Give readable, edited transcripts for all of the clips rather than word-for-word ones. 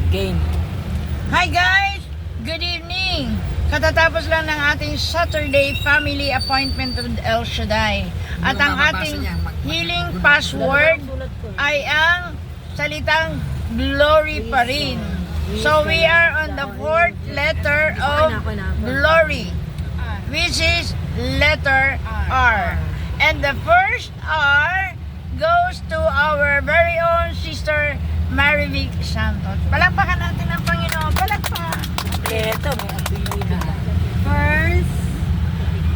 Gain. Hi guys! Good evening! Katatapos lang ng ating Saturday family appointment with El Shaddai. At ang ating healing password ay ang salitang glory pa rin. So we are on the fourth letter of glory, which is letter R. And the first R goes to our very own sister Marivic Santos. Palakpakan natin ang Panginoon. Palakpak! Ito, may apili na. First,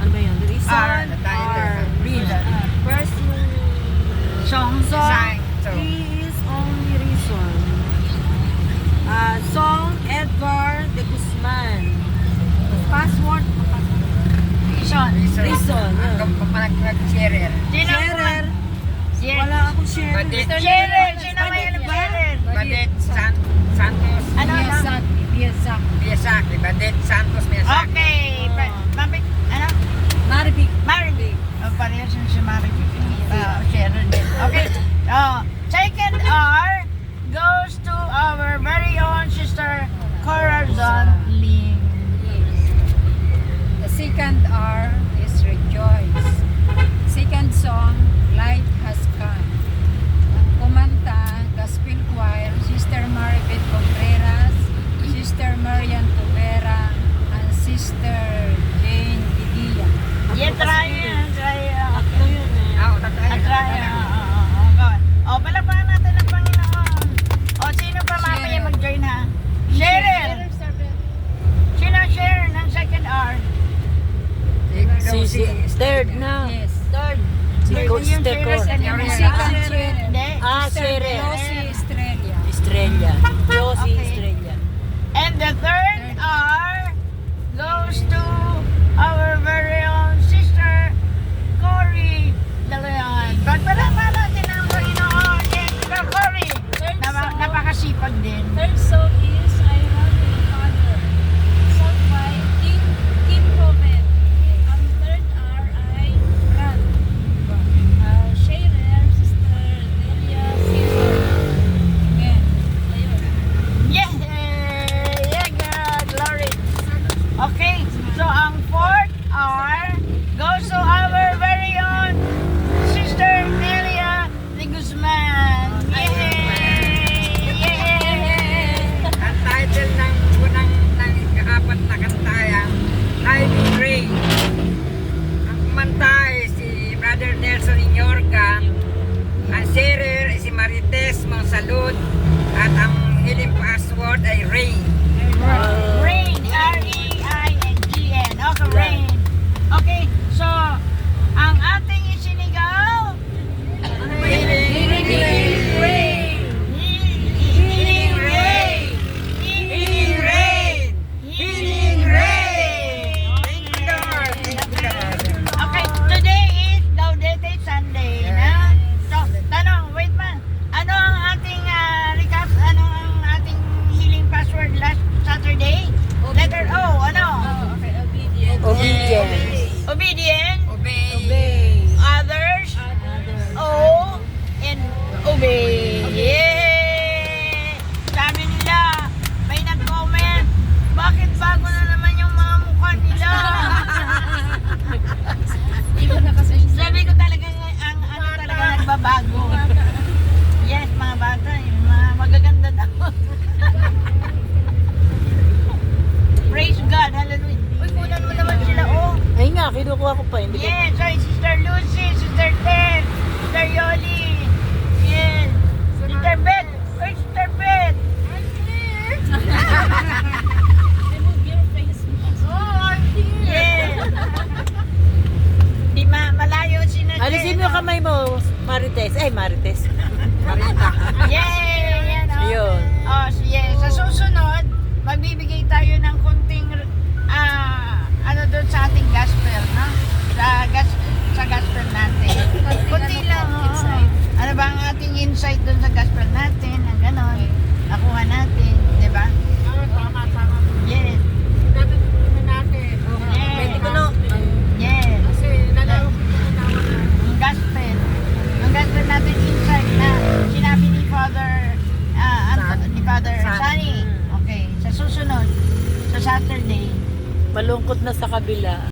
ano ba yun? Reason or Reason. first yung Song. he is only reason. Song Edgar de Guzman. Password. Reason. Reason. Sharer. Sino? Sharer. Wala akong sharer. Sharer. Sino may alam sharer? Badet Santos Ano? Biasak, Badet Santos Biasak. Okay. Mabik. Ano? Marivic. Marivic. Parehas yun si Marivic. Sharer din. Okay. Second R goes to our very own sister Corazon Ling. The second R is rejoice. Second song, light has come. Kumanta, gospel choir, Sister Maribeth Contreras, Sister Marian Tubera, and Sister Jane Didia. Yeah, try yan. Ito yun eh. Try yan. Palakpakan natin ang Panginoon. Sino pa mamaya mag-join ha? Sharer. Sino share ng second R? Si third na. Yes. Third. Si Coach Yung Tecor. sharer, ano Yung yun? second share. Hindi. Sharer. Rosie Estrella. Estrella. Josie Okay. Estrella. And the third R goes to our very own sister Cory De Leon. Pagpalakpakan natin ang Panginoon. Yes, Sister Cory. Napakasipag din. Third song is I Have a Father. Song by Kim Hovet. Ang third R ay Ran. Sharer, Sister Delia Caesar. Amen. Ayun. Yeah! Yeah, God! Glory! Okay, so ang fourth R goes to our very own Sister Nelia de Guzman. Yay! Yay! Ang title ng unang ikaapat na kanta ay ang Hiding Rain. Ang kumanta ay si Brother Nelson Iñorga. Ang sharer ay si Marites Monsalud. At ang healing password ay Rain. Rain! R-E-I-N-G-N. Okay, Rain. Okay, so ang ating isinigaw Healing Rain! Healing Rain! Healing Rain! Healing Rain! Thank you, Lord! Thank you, Lord! Okay, today is Gaudete Sunday na. So, tanong, wait man. Ano ang ating recap? Ano ang ating healing password last Saturday? Letter O, ano? Okay, obedient. Obedience. Obedient. Obey! Others. O. And obey. Yeah! Sabi nila, may nag-comment, bakit bago na naman yung mga mukha nila? Iba na kasi Sabi ko talaga, ang ano talaga nagbabago. Yes, mga bata, yung mga magaganda daw. Praise God, hallelujah. Uy, kunan mo naman sila, oh. Ay nga, kinukuha ko pa. Hindi ko. Yes, sorry, Sister Lucy, Sister Ted, Sister Yoli. Yes, Sister Beth. Uy, Sister Beth. remove your face mask. Oh, I'm here. Yes. Di malayo si na Alisin mo yung kamay mo, Marites. Ay, Marites. Marita! Yay! Yan, oh. Ayun. Oh, yes. Sa susunod, magbibigay tayo ng konting ano doon sa ating gospel, no? Sa Saturday. Malungkot na sa kabila.